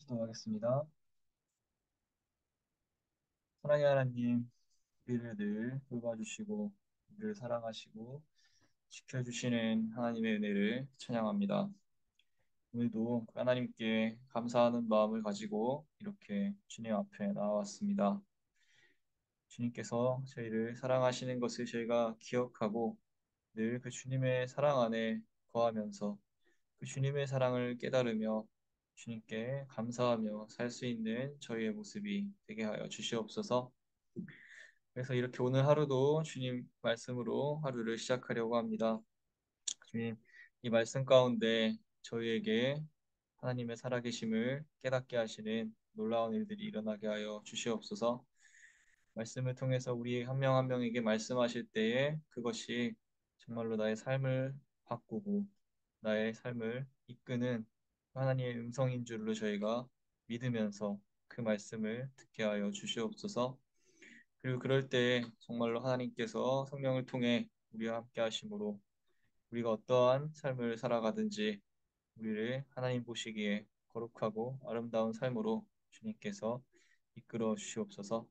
기도하겠습니다. 사랑의 하나님, 우리를 늘 돌봐주시고, 우리를 사랑하시고, 지켜주시는 하나님의 은혜를 찬양합니다. 오늘도 하나님께 감사하는 마음을 가지고 이렇게 주님 앞에 나왔습니다. 주님께서 저희를 사랑하시는 것을 저희가 기억하고 늘 그 주님의 사랑 안에 거하면서 그 주님의 사랑을 깨달으며 주님께 감사하며 살 수 있는 저희의 모습이 되게 하여 주시옵소서. 그래서 이렇게 오늘 하루도 주님 말씀으로 하루를 시작하려고 합니다. 주님, 이 말씀 가운데 저희에게 하나님의 살아계심을 깨닫게 하시는 놀라운 일들이 일어나게 하여 주시옵소서. 말씀을 통해서 우리 한 명 한 명에게 말씀하실 때에 그것이 정말로 나의 삶을 바꾸고 나의 삶을 이끄는 하나님의 음성인 줄로 저희가 믿으면서 그 말씀을 듣게 하여 주시옵소서. 그리고 그럴 때 정말로 하나님께서 성령을 통해 우리와 함께 하심으로 우리가 어떠한 삶을 살아가든지 우리를 하나님 보시기에 거룩하고 아름다운 삶으로 주님께서 이끌어 주시옵소서.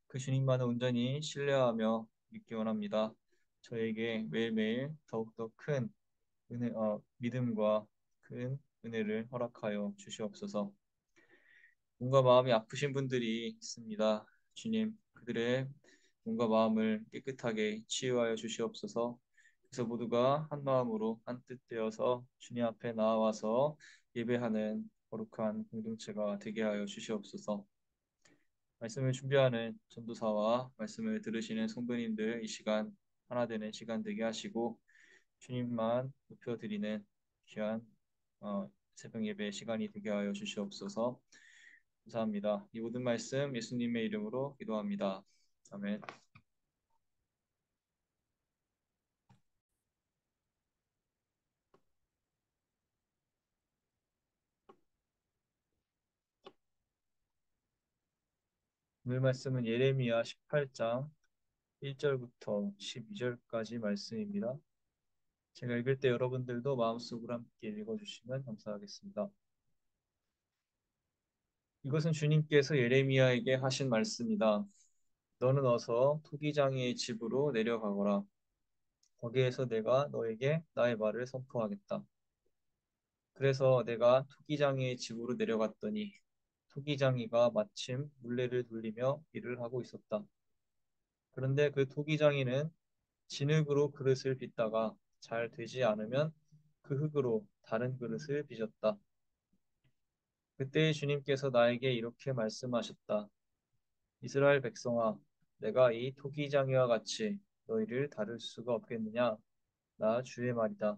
그 주님만을 온전히 신뢰하며 믿기 원합니다. 저에게 매일매일 더욱더 큰 믿음과 큰 은혜를 허락하여 주시옵소서. 몸과 마음이 아프신 분들이 있습니다. 주님, 그들의 몸과 마음을 깨끗하게 치유하여 주시옵소서. 그래서 모두가 한 마음으로 한 뜻 되어서 주님 앞에 나와서 예배하는 거룩한 공동체가 되게 하여 주시옵소서. 말씀을 준비하는 전도사와 말씀을 들으시는 성도님들 이 시간 하나 되는 시간 되게 하시고 주님만 높여드리는 귀한 새벽 예배 시간이 되게 하여 주시옵소서. 감사합니다. 이 모든 말씀 예수님의 이름으로 기도합니다. 아멘. 오늘 말씀은 예레미야 18장 1절부터 12절까지 말씀입니다. 제가 읽을 때 여러분들도 마음속으로 함께 읽어주시면 감사하겠습니다. 이것은 주님께서 예레미야에게 하신 말씀이다. 너는 어서 토기장이의 집으로 내려가거라. 거기에서 내가 너에게 나의 말을 선포하겠다. 그래서 내가 토기장이의 집으로 내려갔더니 토기장이가 마침 물레를 돌리며 일을 하고 있었다. 그런데 그 토기장이는 진흙으로 그릇을 빚다가 잘 되지 않으면 그 흙으로 다른 그릇을 빚었다. 그때 주님께서 나에게 이렇게 말씀하셨다. 이스라엘 백성아, 내가 이 토기장이와 같이 너희를 다룰 수가 없겠느냐? 나 주의 말이다.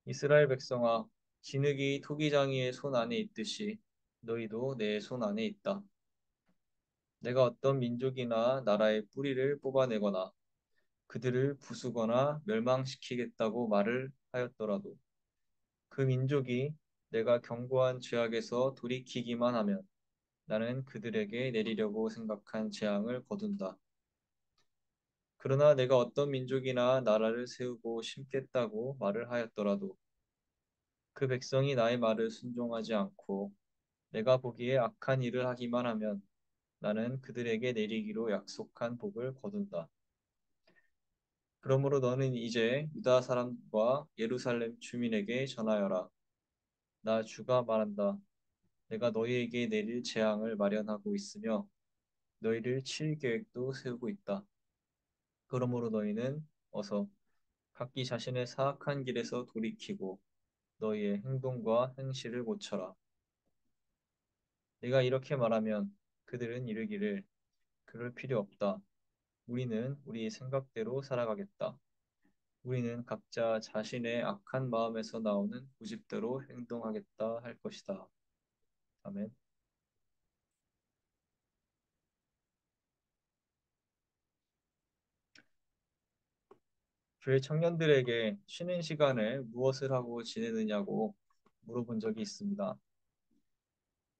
이스라엘 백성아, 진흙이 토기장이의 손 안에 있듯이 너희도 내 손 안에 있다. 내가 어떤 민족이나 나라의 뿌리를 뽑아내거나 그들을 부수거나 멸망시키겠다고 말을 하였더라도 그 민족이 내가 경고한 죄악에서 돌이키기만 하면 나는 그들에게 내리려고 생각한 재앙을 거둔다. 그러나 내가 어떤 민족이나 나라를 세우고 심겠다고 말을 하였더라도 그 백성이 나의 말을 순종하지 않고 내가 보기에 악한 일을 하기만 하면 나는 그들에게 내리기로 약속한 복을 거둔다. 그러므로 너는 이제 유다 사람과 예루살렘 주민에게 전하여라. 나 주가 말한다. 내가 너희에게 내릴 재앙을 마련하고 있으며 너희를 칠 계획도 세우고 있다. 그러므로 너희는 어서 각기 자신의 사악한 길에서 돌이키고 너희의 행동과 행실을 고쳐라. 내가 이렇게 말하면 그들은 이르기를 그럴 필요 없다. 우리는 우리 생각대로 살아가겠다. 우리는 각자 자신의 악한 마음에서 나오는 고집대로 행동하겠다 할 것이다. 아멘. 교회 청년들에게 쉬는 시간에 무엇을 하고 지내느냐고 물어본 적이 있습니다.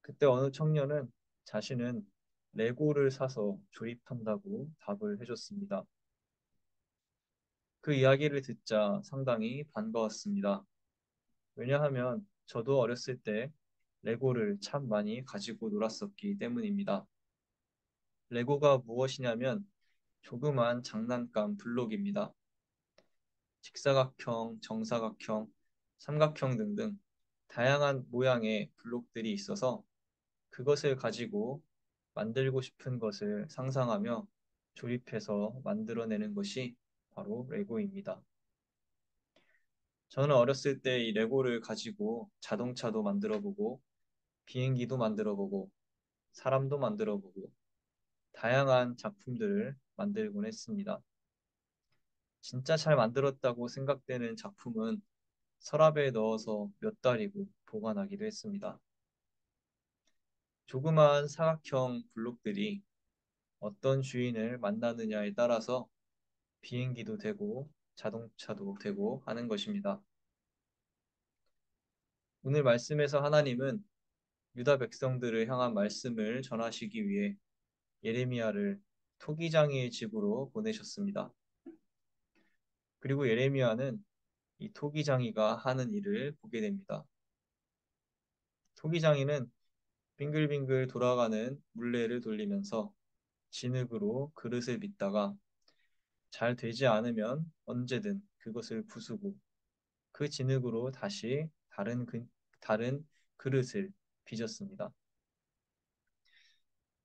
그때 어느 청년은 자신은 레고를 사서 조립한다고 답을 해줬습니다. 그 이야기를 듣자 상당히 반가웠습니다. 왜냐하면 저도 어렸을 때 레고를 참 많이 가지고 놀았었기 때문입니다. 레고가 무엇이냐면 조그만 장난감 블록입니다. 직사각형, 정사각형, 삼각형 등등 다양한 모양의 블록들이 있어서 그것을 가지고 만들고 싶은 것을 상상하며 조립해서 만들어내는 것이 바로 레고입니다. 저는 어렸을 때 이 레고를 가지고 자동차도 만들어보고 비행기도 만들어보고 사람도 만들어보고 다양한 작품들을 만들곤 했습니다. 진짜 잘 만들었다고 생각되는 작품은 서랍에 넣어서 몇 달이고 보관하기도 했습니다. 조그마한 사각형 블록들이 어떤 주인을 만나느냐에 따라서 비행기도 되고 자동차도 되고 하는 것입니다. 오늘 말씀에서 하나님은 유다 백성들을 향한 말씀을 전하시기 위해 예레미야를 토기장이의 집으로 보내셨습니다. 그리고 예레미야는 이 토기장이가 하는 일을 보게 됩니다. 토기장이는 빙글빙글 돌아가는 물레를 돌리면서 진흙으로 그릇을 빚다가 잘 되지 않으면 언제든 그것을 부수고 그 진흙으로 다시 다른 그릇을 빚었습니다.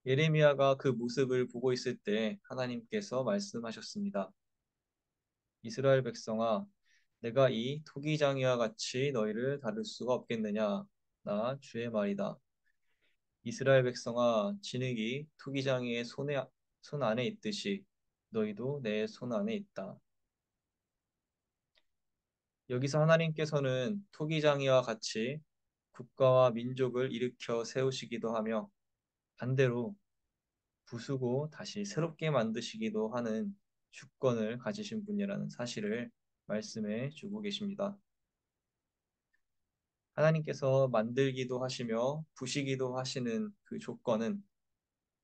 예레미야가 그 모습을 보고 있을 때 하나님께서 말씀하셨습니다. 이스라엘 백성아, 내가 이 토기장이와 같이 너희를 다룰 수가 없겠느냐? 나 주의 말이다. 이스라엘 백성아, 진흙이 토기장이의 손 안에 있듯이 너희도 내 손 안에 있다. 여기서 하나님께서는 토기장이와 같이 국가와 민족을 일으켜 세우시기도 하며 반대로 부수고 다시 새롭게 만드시기도 하는 주권을 가지신 분이라는 사실을 말씀해 주고 계십니다. 하나님께서 만들기도 하시며 부시기도 하시는 그 조건은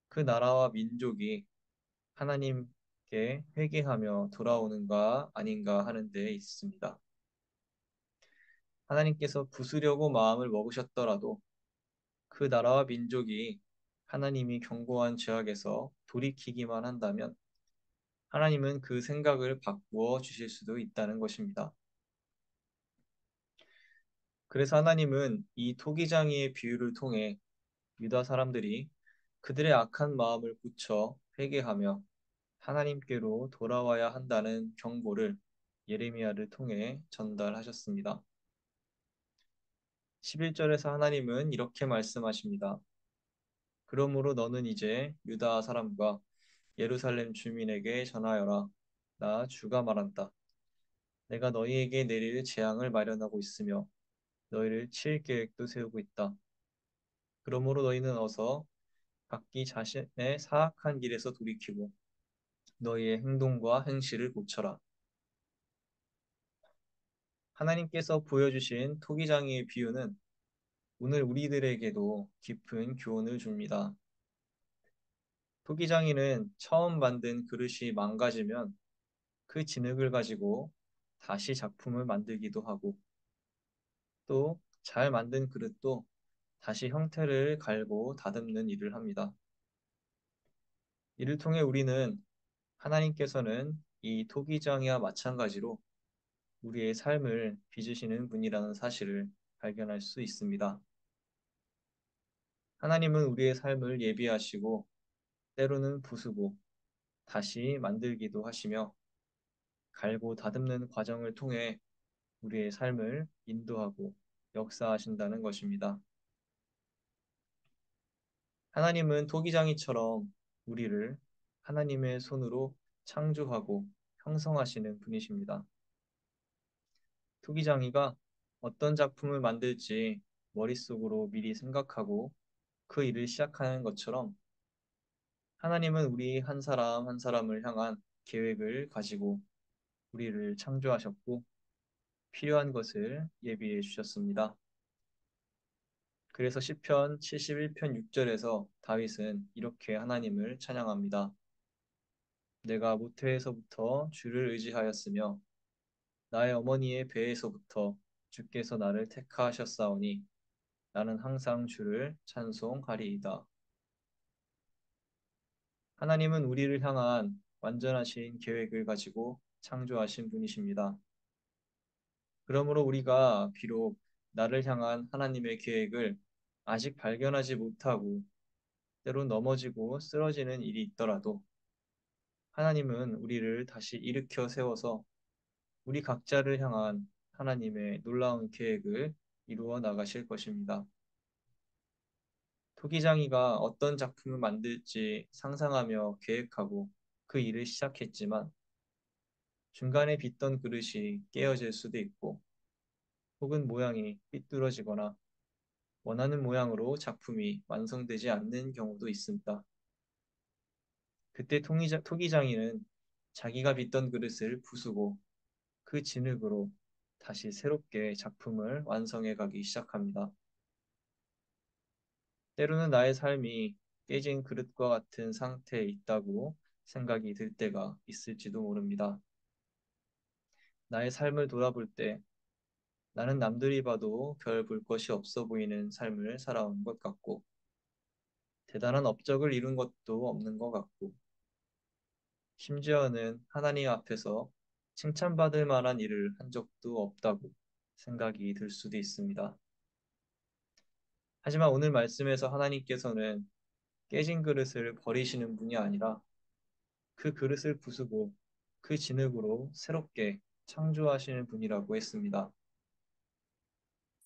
그 나라와 민족이 하나님께 회개하며 돌아오는가 아닌가 하는 데 있습니다. 하나님께서 부수려고 마음을 먹으셨더라도 그 나라와 민족이 하나님이 경고한 죄악에서 돌이키기만 한다면 하나님은 그 생각을 바꾸어 주실 수도 있다는 것입니다. 그래서 하나님은 이 토기장이의 비유를 통해 유다 사람들이 그들의 악한 마음을 고쳐 회개하며 하나님께로 돌아와야 한다는 경고를 예레미야를 통해 전달하셨습니다. 11절에서 하나님은 이렇게 말씀하십니다. 그러므로 너는 이제 유다 사람과 예루살렘 주민에게 전하여라. 나 주가 말한다. 내가 너희에게 내릴 재앙을 마련하고 있으며 너희를 칠 계획도 세우고 있다. 그러므로 너희는 어서 각기 자신의 사악한 길에서 돌이키고 너희의 행동과 행실을 고쳐라. 하나님께서 보여주신 토기장이의 비유는 오늘 우리들에게도 깊은 교훈을 줍니다. 토기장이는 처음 만든 그릇이 망가지면 그 진흙을 가지고 다시 작품을 만들기도 하고 또 잘 만든 그릇도 다시 형태를 갈고 다듬는 일을 합니다. 이를 통해 우리는 하나님께서는 이 토기장이와 마찬가지로 우리의 삶을 빚으시는 분이라는 사실을 발견할 수 있습니다. 하나님은 우리의 삶을 예비하시고 때로는 부수고 다시 만들기도 하시며 갈고 다듬는 과정을 통해 우리의 삶을 인도하고 역사하신다는 것입니다. 하나님은 토기장이처럼 우리를 하나님의 손으로 창조하고 형성하시는 분이십니다. 토기장이가 어떤 작품을 만들지 머릿속으로 미리 생각하고 그 일을 시작하는 것처럼 하나님은 우리 한 사람 한 사람을 향한 계획을 가지고 우리를 창조하셨고 필요한 것을 예비해 주셨습니다. 그래서 시편 71편 6절에서 다윗은 이렇게 하나님을 찬양합니다. 내가 모태에서부터 주를 의지하였으며 나의 어머니의 배에서부터 주께서 나를 택하셨사오니 나는 항상 주를 찬송하리이다. 하나님은 우리를 향한 완전하신 계획을 가지고 창조하신 분이십니다. 그러므로 우리가 비록 나를 향한 하나님의 계획을 아직 발견하지 못하고 때로 넘어지고 쓰러지는 일이 있더라도 하나님은 우리를 다시 일으켜 세워서 우리 각자를 향한 하나님의 놀라운 계획을 이루어 나가실 것입니다. 토기장이가 어떤 작품을 만들지 상상하며 계획하고 그 일을 시작했지만 중간에 빚던 그릇이 깨어질 수도 있고 혹은 모양이 삐뚤어지거나 원하는 모양으로 작품이 완성되지 않는 경우도 있습니다. 그때 토기장이는 자기가 빚던 그릇을 부수고 그 진흙으로 다시 새롭게 작품을 완성해 가기 시작합니다. 때로는 나의 삶이 깨진 그릇과 같은 상태에 있다고 생각이 들 때가 있을지도 모릅니다. 나의 삶을 돌아볼 때 나는 남들이 봐도 별 볼 것이 없어 보이는 삶을 살아온 것 같고 대단한 업적을 이룬 것도 없는 것 같고 심지어는 하나님 앞에서 칭찬받을 만한 일을 한 적도 없다고 생각이 들 수도 있습니다. 하지만 오늘 말씀에서 하나님께서는 깨진 그릇을 버리시는 분이 아니라 그 그릇을 부수고 그 진흙으로 새롭게 창조하시는 분이라고 했습니다.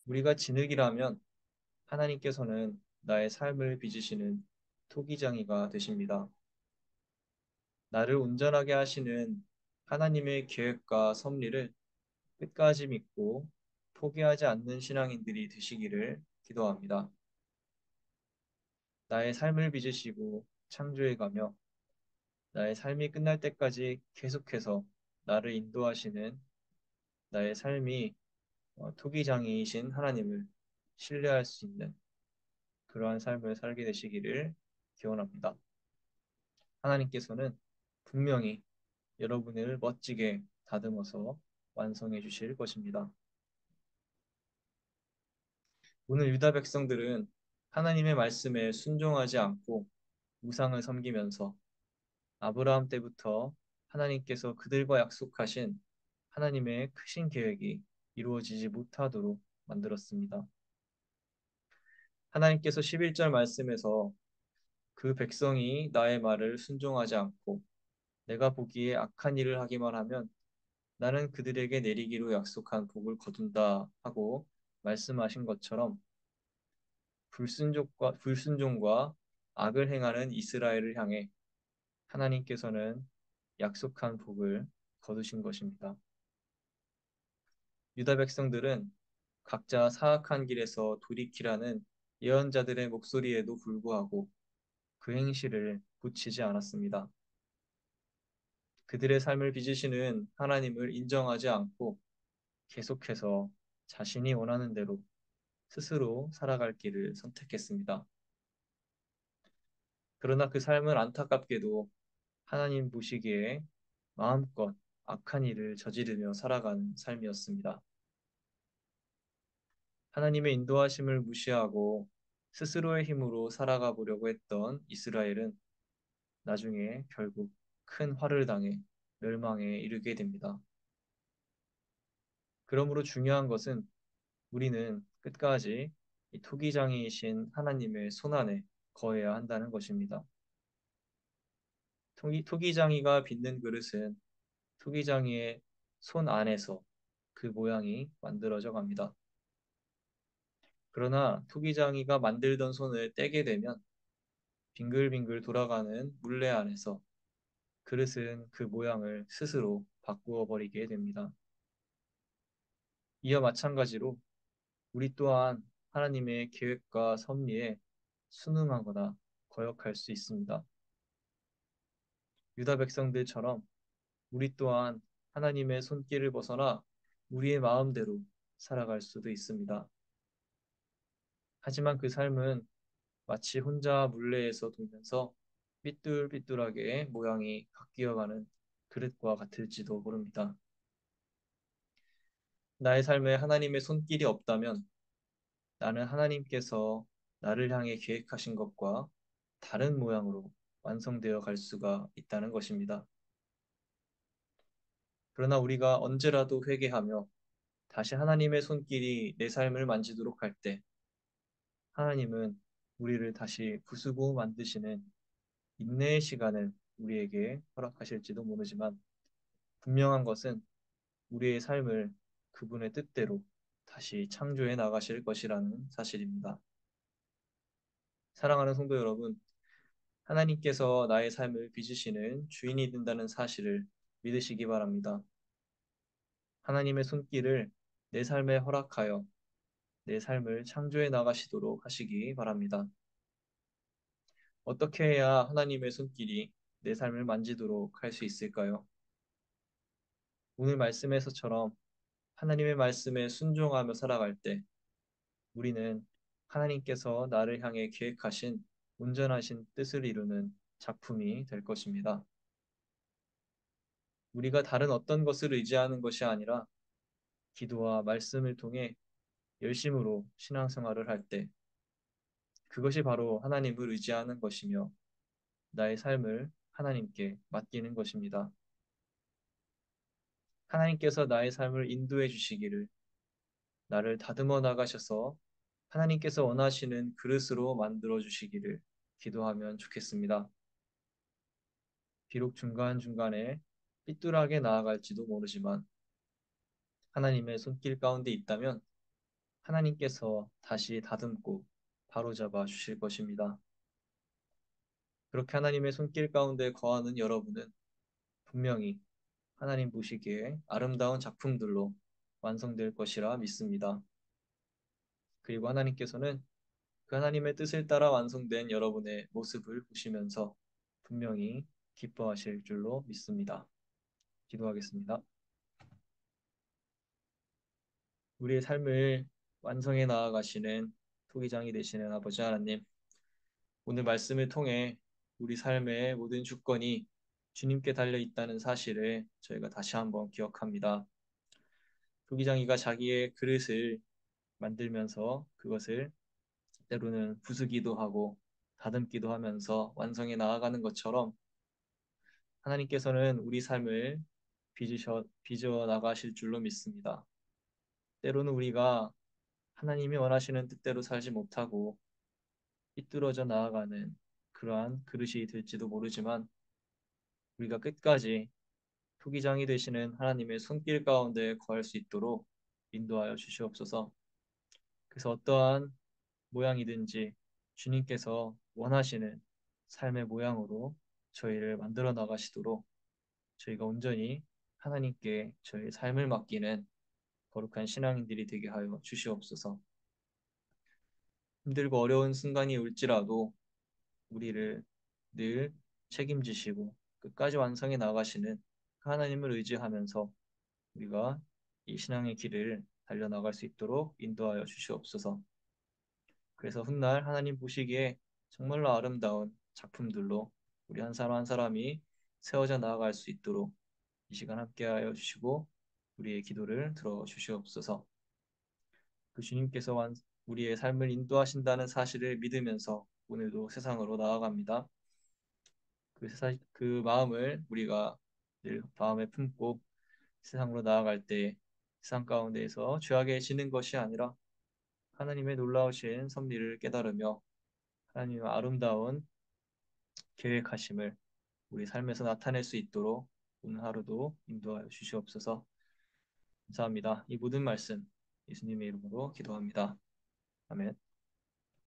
우리가 진흙이라면 하나님께서는 나의 삶을 빚으시는 토기장이가 되십니다. 나를 온전하게 하시는 하나님의 계획과 섭리를 끝까지 믿고 포기하지 않는 신앙인들이 되시기를 기도합니다. 나의 삶을 빚으시고 창조해가며 나의 삶이 끝날 때까지 계속해서 나를 인도하시는 나의 삶이 토기장이신 하나님을 신뢰할 수 있는 그러한 삶을 살게 되시기를 기원합니다. 하나님께서는 분명히 여러분을 멋지게 다듬어서 완성해 주실 것입니다. 오늘 유다 백성들은 하나님의 말씀에 순종하지 않고 우상을 섬기면서 아브라함 때부터 하나님께서 그들과 약속하신 하나님의 크신 계획이 이루어지지 못하도록 만들었습니다. 하나님께서 11절 말씀에서 그 백성이 나의 말을 순종하지 않고 내가 보기에 악한 일을 하기만 하면 나는 그들에게 내리기로 약속한 복을 거둔다 하고 말씀하신 것처럼 불순종과 악을 행하는 이스라엘을 향해 하나님께서는 약속한 복을 거두신 것입니다. 유다 백성들은 각자 사악한 길에서 돌이키라는 예언자들의 목소리에도 불구하고 그 행실을 고치지 않았습니다. 그들의 삶을 빚으시는 하나님을 인정하지 않고 계속해서 자신이 원하는 대로 스스로 살아갈 길을 선택했습니다. 그러나 그 삶은 안타깝게도 하나님 보시기에 마음껏 악한 일을 저지르며 살아가는 삶이었습니다. 하나님의 인도하심을 무시하고 스스로의 힘으로 살아가 보려고 했던 이스라엘은 나중에 결국 큰 화를 당해 멸망에 이르게 됩니다. 그러므로 중요한 것은 우리는 끝까지 이 토기장이이신 하나님의 손안에 거해야 한다는 것입니다. 토기장이가 빚는 그릇은 토기장이의 손 안에서 그 모양이 만들어져 갑니다. 그러나 토기장이가 만들던 손을 떼게 되면 빙글빙글 돌아가는 물레 안에서 그릇은 그 모양을 스스로 바꾸어 버리게 됩니다. 이와 마찬가지로 우리 또한 하나님의 계획과 섭리에 순응하거나 거역할 수 있습니다. 유다 백성들처럼 우리 또한 하나님의 손길을 벗어나 우리의 마음대로 살아갈 수도 있습니다. 하지만 그 삶은 마치 혼자 물레에서 돌면서 삐뚤삐뚤하게 모양이 바뀌어가는 그릇과 같을지도 모릅니다. 나의 삶에 하나님의 손길이 없다면 나는 하나님께서 나를 향해 계획하신 것과 다른 모양으로 완성되어 갈 수가 있다는 것입니다. 그러나 우리가 언제라도 회개하며 다시 하나님의 손길이 내 삶을 만지도록 할 때 하나님은 우리를 다시 부수고 만드시는 인내의 시간을 우리에게 허락하실지도 모르지만 분명한 것은 우리의 삶을 그분의 뜻대로 다시 창조해 나가실 것이라는 사실입니다. 사랑하는 성도 여러분, 하나님께서 나의 삶을 빚으시는 주인이 된다는 사실을 믿으시기 바랍니다. 하나님의 손길을 내 삶에 허락하여 내 삶을 창조해 나가시도록 하시기 바랍니다. 어떻게 해야 하나님의 손길이 내 삶을 만지도록 할 수 있을까요? 오늘 말씀에서처럼 하나님의 말씀에 순종하며 살아갈 때 우리는 하나님께서 나를 향해 계획하신 온전하신 뜻을 이루는 작품이 될 것입니다. 우리가 다른 어떤 것을 의지하는 것이 아니라 기도와 말씀을 통해 열심으로 신앙생활을 할 때 그것이 바로 하나님을 의지하는 것이며 나의 삶을 하나님께 맡기는 것입니다. 하나님께서 나의 삶을 인도해 주시기를 나를 다듬어 나가셔서 하나님께서 원하시는 그릇으로 만들어 주시기를 기도하면 좋겠습니다. 비록 중간중간에 삐뚤하게 나아갈지도 모르지만 하나님의 손길 가운데 있다면 하나님께서 다시 다듬고 바로잡아 주실 것입니다. 그렇게 하나님의 손길 가운데 거하는 여러분은 분명히 하나님 보시기에 아름다운 작품들로 완성될 것이라 믿습니다. 그리고 하나님께서는 그 하나님의 뜻을 따라 완성된 여러분의 모습을 보시면서 분명히 기뻐하실 줄로 믿습니다. 기도하겠습니다. 우리의 삶을 완성해 나아가시는 토기장이 되시는 아버지 하나님, 오늘 말씀을 통해 우리 삶의 모든 주권이 주님께 달려 있다는 사실을 저희가 다시 한번 기억합니다. 토기장이가 자기의 그릇을 만들면서 그것을 때로는 부수기도 하고 다듬기도 하면서 완성해 나아가는 것처럼 하나님께서는 우리 삶을 빚어 나가실 줄로 믿습니다. 때로는 우리가 하나님이 원하시는 뜻대로 살지 못하고 삐뚤어져 나아가는 그러한 그릇이 될지도 모르지만 우리가 끝까지 토기장이 되시는 하나님의 손길 가운데 거할 수 있도록 인도하여 주시옵소서. 그래서 어떠한 모양이든지 주님께서 원하시는 삶의 모양으로 저희를 만들어 나가시도록 저희가 온전히 하나님께 저희의 삶을 맡기는 거룩한 신앙인들이 되게 하여 주시옵소서. 힘들고 어려운 순간이 올지라도 우리를 늘 책임지시고 끝까지 완성해 나가시는 그 하나님을 의지하면서 우리가 이 신앙의 길을 달려나갈 수 있도록 인도하여 주시옵소서. 그래서 훗날 하나님 보시기에 정말로 아름다운 작품들로 우리 한 사람 한 사람이 세워져 나아갈 수 있도록 이 시간 함께하여 주시고 우리의 기도를 들어 주시옵소서. 그 주님께서 우리의 삶을 인도하신다는 사실을 믿으면서 오늘도 세상으로 나아갑니다. 그 마음을 우리가 늘 마음에 품고 세상으로 나아갈 때 세상 가운데에서 죄악에 지는 것이 아니라 하나님의 놀라우신 섭리를 깨달으며 하나님의 아름다운 계획하심을 우리 삶에서 나타낼 수 있도록 오늘 하루도 인도하여 주시옵소서. 감사합니다. 이 모든 말씀 예수님의 이름으로 기도합니다. 아멘.